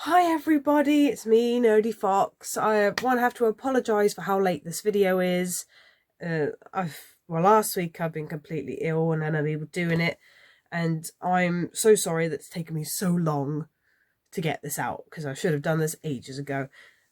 Hi everybody, it's me, Nerdy Fox. I have to apologise for how late this video is. Last week I've been completely ill and unable doing it, and I'm so sorry that it's taken me so long to get this out because I should have done this ages ago.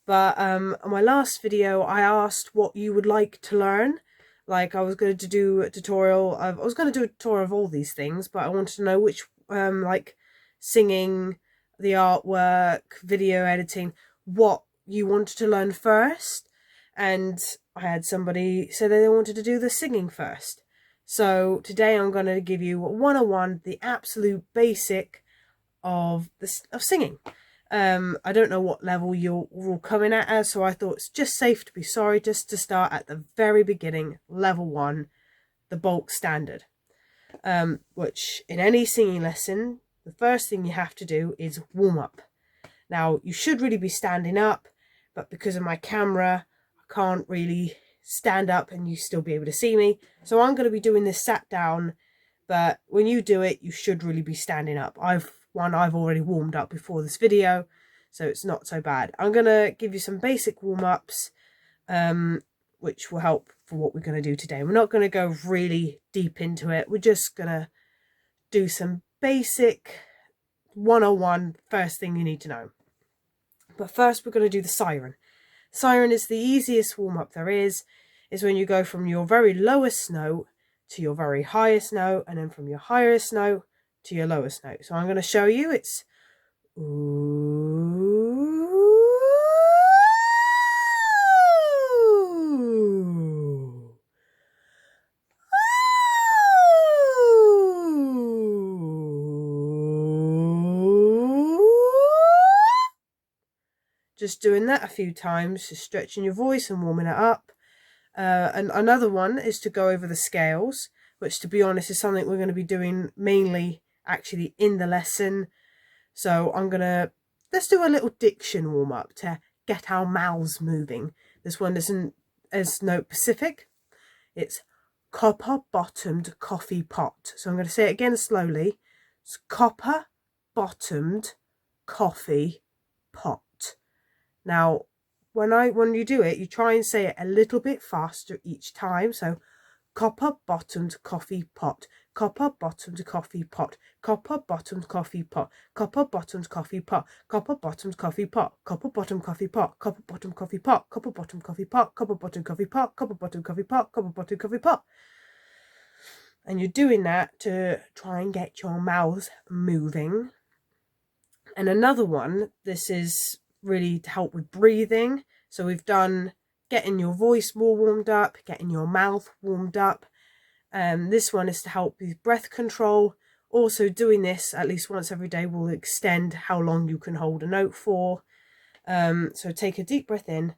But on my last video I asked what you would like to learn. Like, I was going to do a tutorial. I was going to do a tutorial of all these things, but I wanted to know which like singing, the artwork, video editing, what you wanted to learn first. And I had somebody say that they wanted to do the singing first. So today I'm going to give you 101, the absolute basic of singing. I don't know what level you're all coming at as, so I thought it's just safe to be sorry, just to start at the very beginning, level 1, the bulk standard. Which in any singing lesson, the first thing you have to do is warm up. Now, you should really be standing up, but because of my camera, I can't really stand up and you still be able to see me. So I'm going to be doing this sat down, but when you do it, you should really be standing up. I've already warmed up before this video, so it's not so bad. I'm going to give you some basic warm-ups, which will help for what we're going to do today. We're not going to go really deep into it. We're just going to do some basic 101, first thing you need to know. But first we're going to do the siren. Siren is the easiest warm-up there is when you go from your very lowest note to your very highest note, and then from your highest note to your lowest note. So I'm going to show you. It's ooh. Just doing that a few times, just stretching your voice and warming it up. And another one is to go over the scales, which, to be honest, is something we're going to be doing mainly actually in the lesson. So let's do a little diction warm up to get our mouths moving. This one isn't as note specific. It's copper bottomed coffee pot. So I'm going to say it again slowly. It's copper bottomed coffee pot. Now, when you do it, you try and say it a little bit faster each time. So, copper bottomed coffee pot, copper bottomed coffee pot, copper bottomed coffee pot, copper bottomed coffee pot, copper bottomed coffee pot, copper bottomed coffee pot, copper bottomed coffee pot, copper bottomed coffee pot, copper bottomed coffee pot, copper bottomed coffee pot, copper bottomed coffee pot. And you're doing that to try and get your mouth moving. And another one, this is really to help with breathing. So we've done getting your voice more warmed up, getting your mouth warmed up. This one is to help with breath control. Also, doing this at least once every day will extend how long you can hold a note for. So take a deep breath in.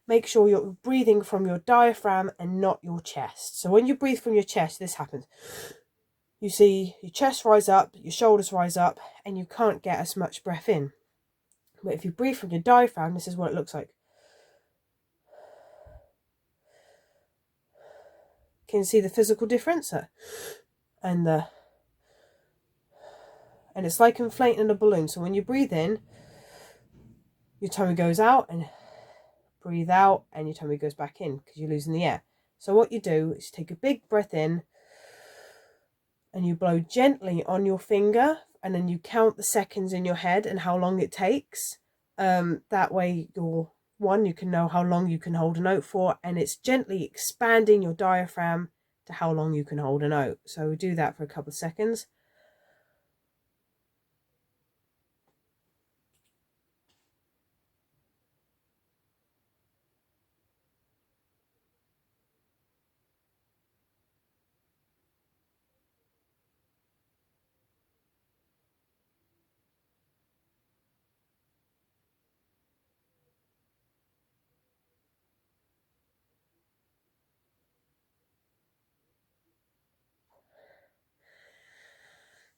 Make sure you're breathing from your diaphragm and not your chest. So when you breathe from your chest, this happens. You see your chest rise up, your shoulders rise up, and you can't get as much breath in. But if you breathe from your diaphragm, this is what it looks like. Can you see the physical difference? And it's like inflating a balloon. So when you breathe in, your tummy goes out, and breathe out, and your tummy goes back in because you're losing the air. So what you do is take a big breath in, and you blow gently on your finger, and then you count the seconds in your head and how long it takes. That way you can know how long you can hold a note for, and it's gently expanding your diaphragm to how long you can hold a note. So we do that for a couple of seconds.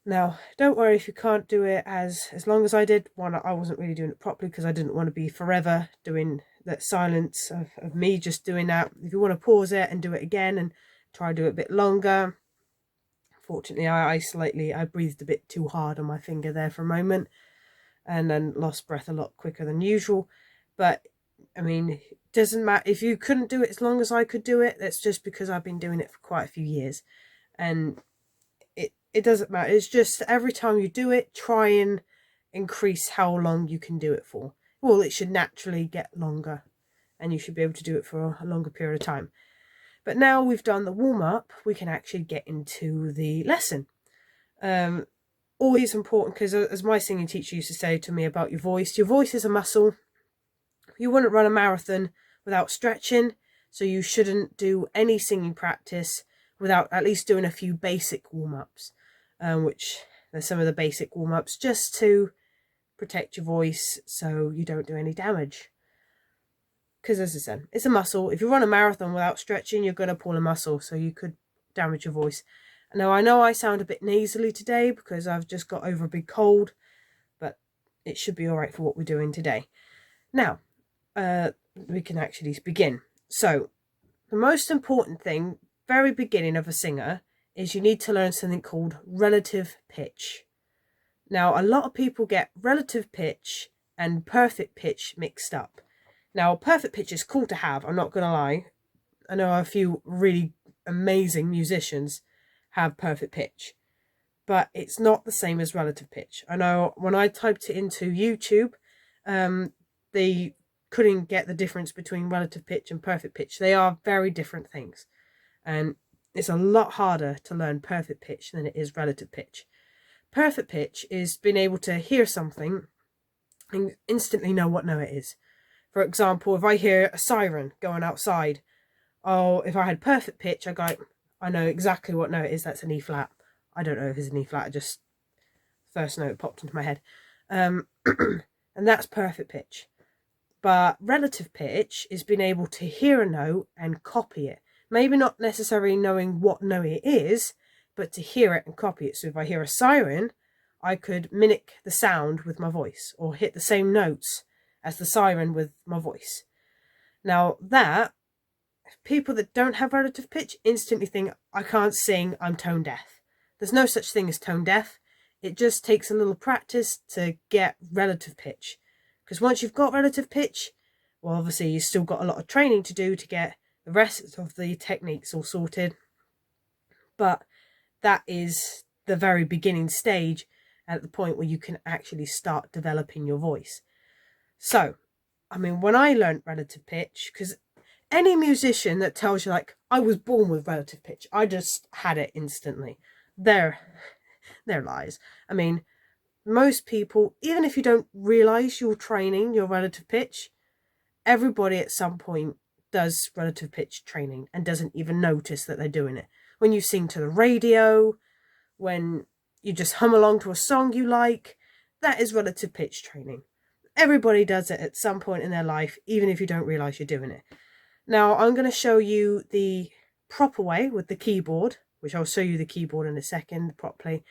Now, don't worry if you can't do it as long as I did. One, I wasn't really doing it properly because I didn't want to be forever doing that silence of me just doing that. If you want to pause it and do it again and try to do it a bit longer. Fortunately, I breathed a bit too hard on my finger there for a moment. and then lost breath a lot quicker than usual. But I mean, it doesn't matter if you couldn't do it as long as I could do it. That's just because I've been doing it for quite a few years, and it doesn't matter. It's just every time you do it, try and increase how long you can do it for. Well, it should naturally get longer, and you should be able to do it for a longer period of time. But now we've done the warm-up, we can actually get into the lesson. Always important, because as my singing teacher used to say to me about your voice is a muscle. You wouldn't run a marathon without stretching, so you shouldn't do any singing practice without at least doing a few basic warm-ups, which there's some of the basic warm-ups just to protect your voice so you don't do any damage. Because as I said, it's a muscle. If you run a marathon without stretching, you're going to pull a muscle, so you could damage your voice. Now, I know I sound a bit nasally today because I've just got over a big cold, but it should be all right for what we're doing today. Now, we can actually begin. So, the most important thing, very beginning of a singer, is you need to learn something called relative pitch. Now, a lot of people get relative pitch and perfect pitch mixed up. Now, perfect pitch is cool to have, I'm not going to lie. I know a few really amazing musicians have perfect pitch, but it's not the same as relative pitch. I know when I typed it into YouTube, they couldn't get the difference between relative pitch and perfect pitch. They are very different things, and it's a lot harder to learn perfect pitch than it is relative pitch. Perfect pitch is being able to hear something and instantly know what note it is. For example, if I hear a siren going outside, if I had perfect pitch, I know exactly what note it is. That's an E flat. I don't know if it's an E flat. Just first note popped into my head. And that's perfect pitch. But relative pitch is being able to hear a note and copy it. Maybe not necessarily knowing what note it is, but to hear it and copy it. So if I hear a siren, I could mimic the sound with my voice, or hit the same notes as the siren with my voice. Now that, people that don't have relative pitch instantly think, I can't sing, I'm tone deaf. There's no such thing as tone deaf. It just takes a little practice to get relative pitch. Because once you've got relative pitch, well, obviously you've still got a lot of training to do to get the rest of the techniques all sorted. But that is the very beginning stage, at the point where you can actually start developing your voice. So, I mean, when I learned relative pitch, because any musician that tells you, like, I was born with relative pitch, I just had it instantly, they're lies. I mean, most people, even if you don't realise you're training your relative pitch, everybody at some point does relative pitch training and doesn't even notice that they're doing it. When you sing to the radio, when you just hum along to a song you like, that is relative pitch training. Everybody does it at some point in their life, even if you don't realise you're doing it. Now, I'm going to show you the proper way with the keyboard, which I'll show you the keyboard in a second properly.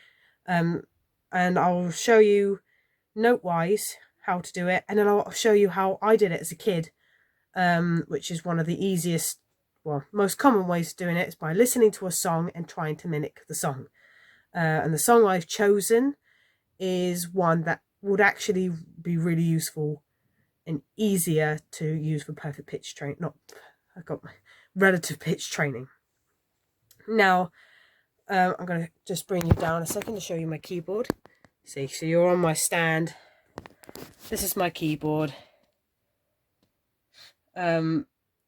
And I'll show you note-wise how to do it. And then I'll show you how I did it as a kid, which is one of the easiest, well, most common ways of doing it is by listening to a song and trying to mimic the song. And the song I've chosen is one that would actually be really useful and easier to use for perfect pitch training. I got my relative pitch training. Now, I'm going to just bring you down a second to show you my keyboard. See, so you're on my stand. This is my keyboard. We're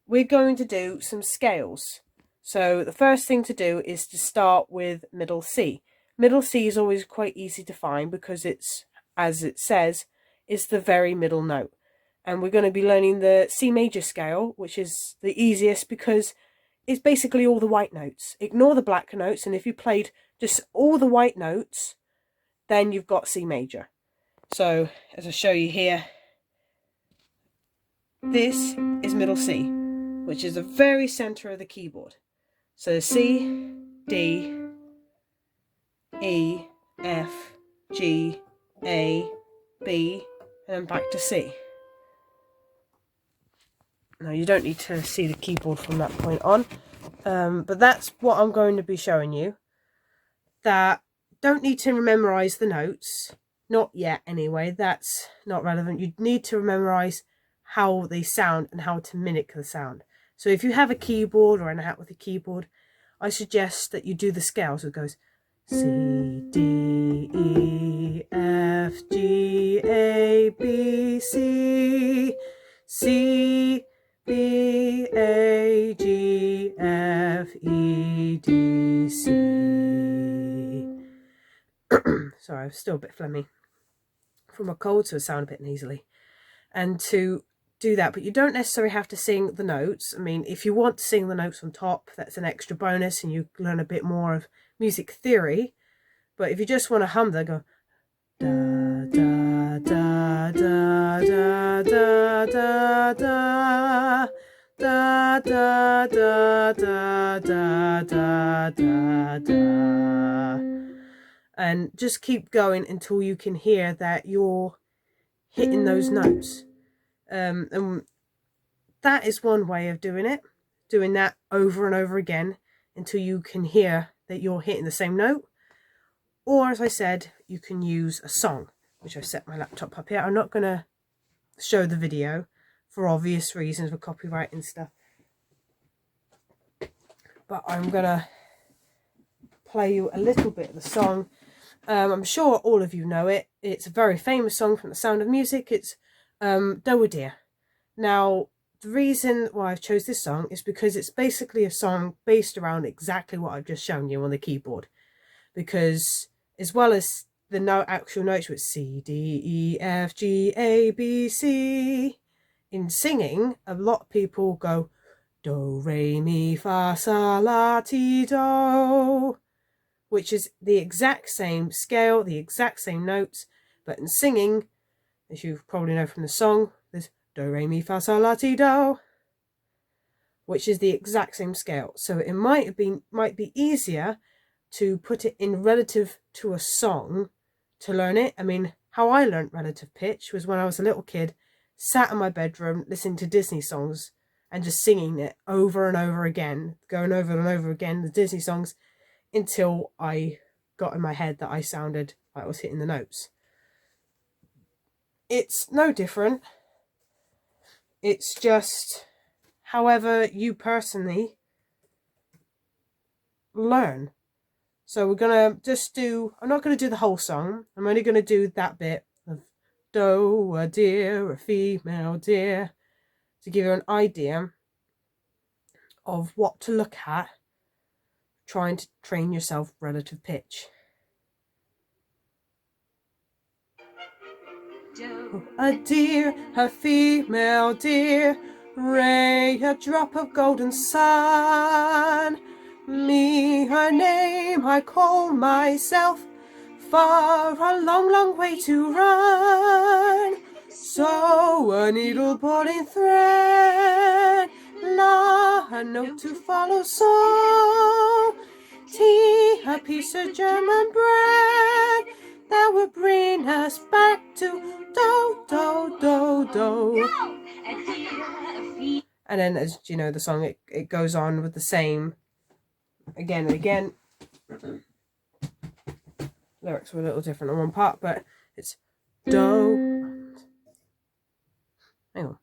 going to do some scales. So the first thing to do is to start with middle C. Middle C is always quite easy to find because it's, as it says, is the very middle note. And we're going to be learning the C major scale, which is the easiest because it's basically all the white notes. Ignore the black notes, and if you played just all the white notes, then you've got C major. So, as I show you here, this is middle C, which is the very centre of the keyboard. So C, D, E, F, G, A, B, and then back to C. Now, you don't need to see the keyboard from that point on, but that's what I'm going to be showing you. That don't need to memorise the notes. Not yet anyway, that's not relevant. You need to memorize how they sound and how to mimic the sound. So if you have a keyboard or a hat with a keyboard, I suggest that you do the scale. So it goes C, D, E, F, G, A, B, C, C, B, A, G, F, E, D, C. Sorry, I'm still a bit phlegmy from a cold, so I sound a bit nasally. And to do that, but you don't necessarily have to sing the notes. I mean, if you want to sing the notes on top, that's an extra bonus and you learn a bit more of music theory. But if you just want to hum, they go da da da da da da da da da da da da da da da da, and just keep going until you can hear that you're hitting those notes. And that is one way of doing it, doing that over and over again until you can hear that you're hitting the same note. Or, as I said, you can use a song, which I've set my laptop up here. I'm not going to show the video for obvious reasons, for copyright and stuff. But I'm going to play you a little bit of the song. I'm sure all of you know it. It's a very famous song from The Sound of Music. It's Do a Dear. Now, the reason why I've chose this song is because it's basically a song based around exactly what I've just shown you on the keyboard. Because as well as the actual notes with C, D, E, F, G, A, B, C, in singing, a lot of people go do, re, mi, fa, sol, la, ti, do, which is the exact same scale, the exact same notes, but in singing, as you probably know from the song, there's do, re, mi, fa, sol, la, ti, do, which is the exact same scale. So it might be easier to put it in relative to a song to learn it. I mean, how I learned relative pitch was when I was a little kid, sat in my bedroom listening to Disney songs and just singing it over and over again, going over and over again, the Disney songs, until I got in my head that I sounded like I was hitting the notes. It's no different. It's just however you personally learn. So we're going to just do, I'm not going to do the whole song. I'm only going to do that bit of do, a dear, a female dear, to give you an idea of what to look at trying to train yourself relative pitch. Do, a dear, a female dear, ray, a drop of golden sun. Me, her name, I call myself, far a long, long way to run. So a needle pulling thread, la, a note to follow, so tea, a piece of German bread that will bring us back to do, do, do, do. And then, as you know, the song, it goes on with the same again and again. Lyrics were a little different on one part, but it's do. Hang on.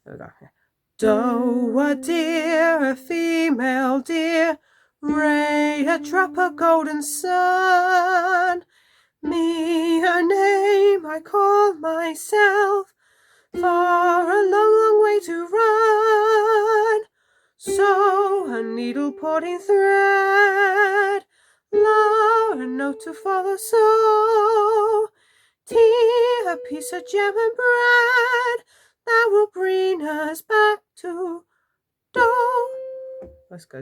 There we go. Yeah. Do, a dear, a female dear, ray, a drop of golden sun. Me, her name, I call myself, far a long, long way to run. So a needle pulling thread, la, a note to follow, so tea, a piece of German bread that will bring us back to do. Let's go.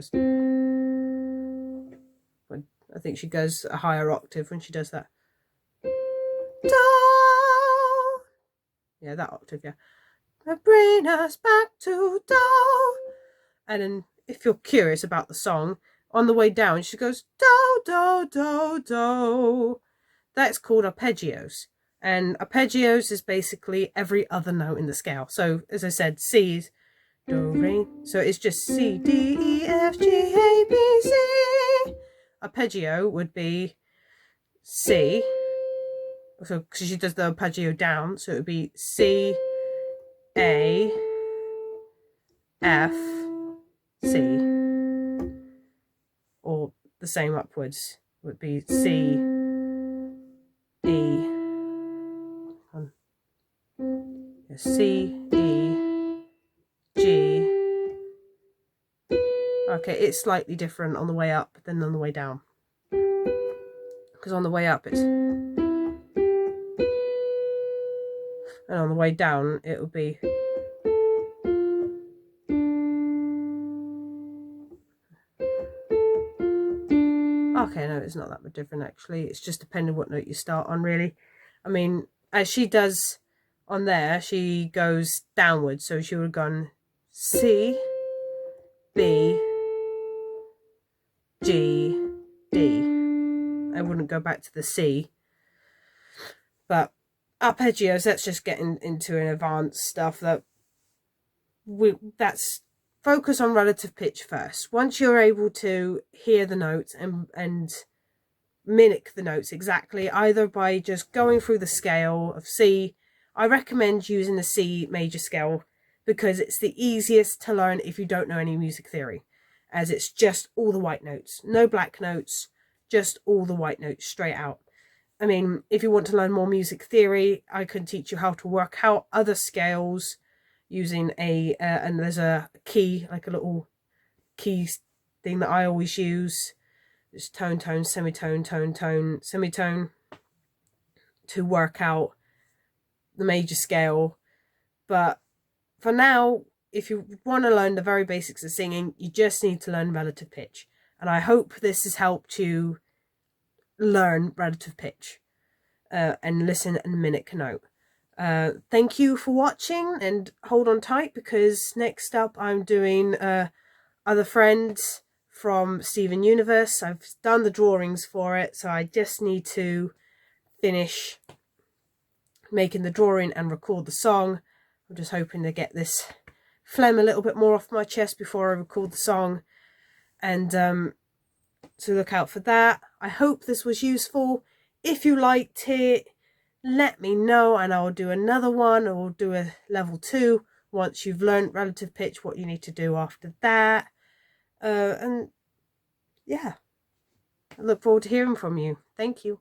I think she goes a higher octave when she does that. Do. Yeah, that octave, yeah. Bring us back to do. And then, if you're curious about the song, on the way down, she goes do, do, do, do. That's called arpeggios. And arpeggios is basically every other note in the scale. So, as I said, C is do, re. So it's just C, D, E, F, G, A, B, C. Arpeggio would be C, So because she does the arpeggio down, so it would be C, A, F, C, or the same upwards would be C, E, C, E, G. Okay, it's slightly different on the way up than on the way down. Because on the way up it's... And on the way down it would be... Okay, no, it's not that much different actually. It's just depending what note you start on, really. I mean, as she does on there, she goes downwards. So she would have gone C, B, G, D. I wouldn't go back to the C. But arpeggios, that's just getting into an advanced stuff that's focus on relative pitch first. Once you're able to hear the notes and mimic the notes exactly, either by just going through the scale of C. I recommend using the C major scale because it's the easiest to learn if you don't know any music theory, as it's just all the white notes, no black notes, just all the white notes straight out. I mean, if you want to learn more music theory, I can teach you how to work out other scales using and there's a key, like a little key thing that I always use. It's tone, tone, semitone, tone, tone, semitone, to work out the major scale. But for now, if you want to learn the very basics of singing, you just need to learn relative pitch. And I hope this has helped you learn relative pitch and listen and mimic a note. Thank you for watching, and hold on tight because next up I'm doing Other Friends from Steven Universe. I've done the drawings for it, so I just need to finish making the drawing and record the song. I'm just hoping to get this phlegm a little bit more off my chest before I record the song, and so look out for that. I hope this was useful. If you liked it, let me know and I'll do another one, or do a level 2 once you've learned relative pitch, what you need to do after that. And yeah, I look forward to hearing from you. Thank you.